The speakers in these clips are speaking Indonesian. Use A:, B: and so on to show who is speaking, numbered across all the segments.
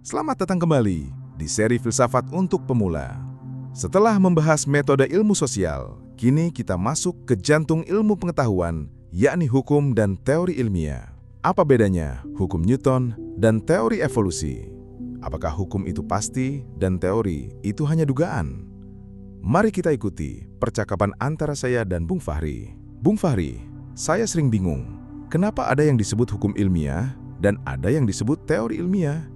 A: Selamat datang kembali di seri Filsafat untuk Pemula. Setelah membahas metode ilmu sosial, kini kita masuk ke jantung ilmu pengetahuan, yakni hukum dan teori ilmiah. Apa bedanya hukum Newton dan teori evolusi? Apakah hukum itu pasti dan teori itu hanya dugaan? Mari kita ikuti percakapan antara saya dan Bung Fahri. Bung Fahri, saya sering bingung, kenapa ada yang disebut hukum ilmiah dan ada yang disebut teori ilmiah?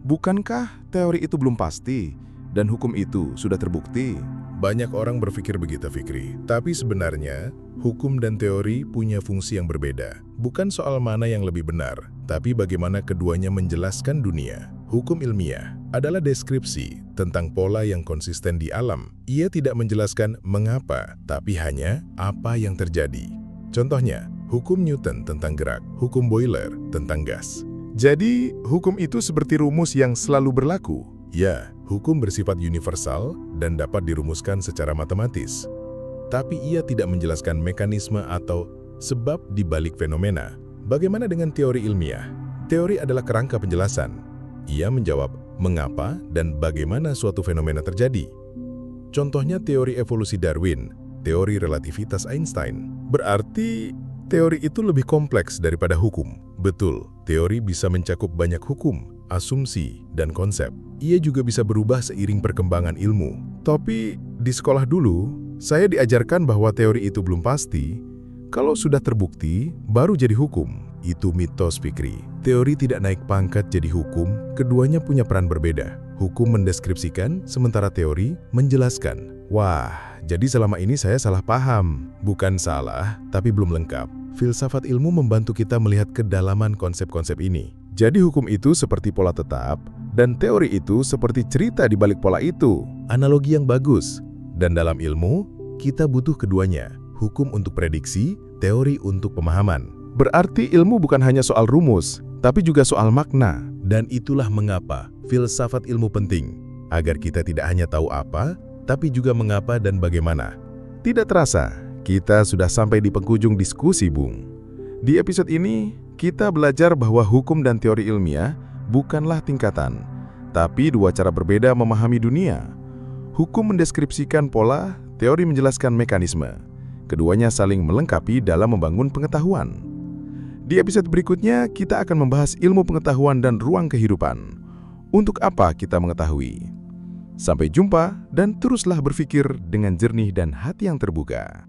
A: Bukankah teori itu belum pasti dan hukum itu sudah terbukti?
B: Banyak orang berpikir begitu, Fikri. Tapi sebenarnya, hukum dan teori punya fungsi yang berbeda. Bukan soal mana yang lebih benar, tapi bagaimana keduanya menjelaskan dunia. Hukum ilmiah adalah deskripsi tentang pola yang konsisten di alam. Ia tidak menjelaskan mengapa, tapi hanya apa yang terjadi. Contohnya, hukum Newton tentang gerak, hukum Boiler tentang gas.
A: Jadi, hukum itu seperti rumus yang selalu berlaku?
B: Ya, hukum bersifat universal dan dapat dirumuskan secara matematis. Tapi ia tidak menjelaskan mekanisme atau sebab di balik fenomena. Bagaimana dengan teori ilmiah? Teori adalah kerangka penjelasan. Ia menjawab mengapa dan bagaimana suatu fenomena terjadi. Contohnya teori evolusi Darwin, teori relativitas Einstein. Berarti teori itu lebih kompleks daripada hukum. Betul, teori bisa mencakup banyak hukum, asumsi, dan konsep. Ia juga bisa berubah seiring perkembangan ilmu. Tapi di sekolah dulu, saya diajarkan bahwa teori itu belum pasti. Kalau sudah terbukti, baru jadi hukum. Itu mitos, Fikri. Teori tidak naik pangkat jadi hukum, keduanya punya peran berbeda. Hukum mendeskripsikan, sementara teori menjelaskan. Wah, jadi selama ini saya salah paham. Bukan salah, tapi belum lengkap. Filsafat ilmu membantu kita melihat kedalaman konsep-konsep ini. Jadi hukum itu seperti pola tetap, dan teori itu seperti cerita di balik pola itu. Analogi yang bagus. Dan dalam ilmu, kita butuh keduanya. Hukum untuk prediksi, teori untuk pemahaman.
A: Berarti ilmu bukan hanya soal rumus, tapi juga soal makna.
B: Dan itulah mengapa filsafat ilmu penting. Agar kita tidak hanya tahu apa, tapi juga mengapa dan bagaimana.
A: Tidak terasa, kita sudah sampai di penghujung diskusi, Bung. Di episode ini, kita belajar bahwa hukum dan teori ilmiah bukanlah tingkatan, tapi dua cara berbeda memahami dunia. Hukum mendeskripsikan pola, teori menjelaskan mekanisme. Keduanya saling melengkapi dalam membangun pengetahuan. Di episode berikutnya, kita akan membahas ilmu pengetahuan dan ruang kehidupan. Untuk apa kita mengetahui? Sampai jumpa dan teruslah berpikir dengan jernih dan hati yang terbuka.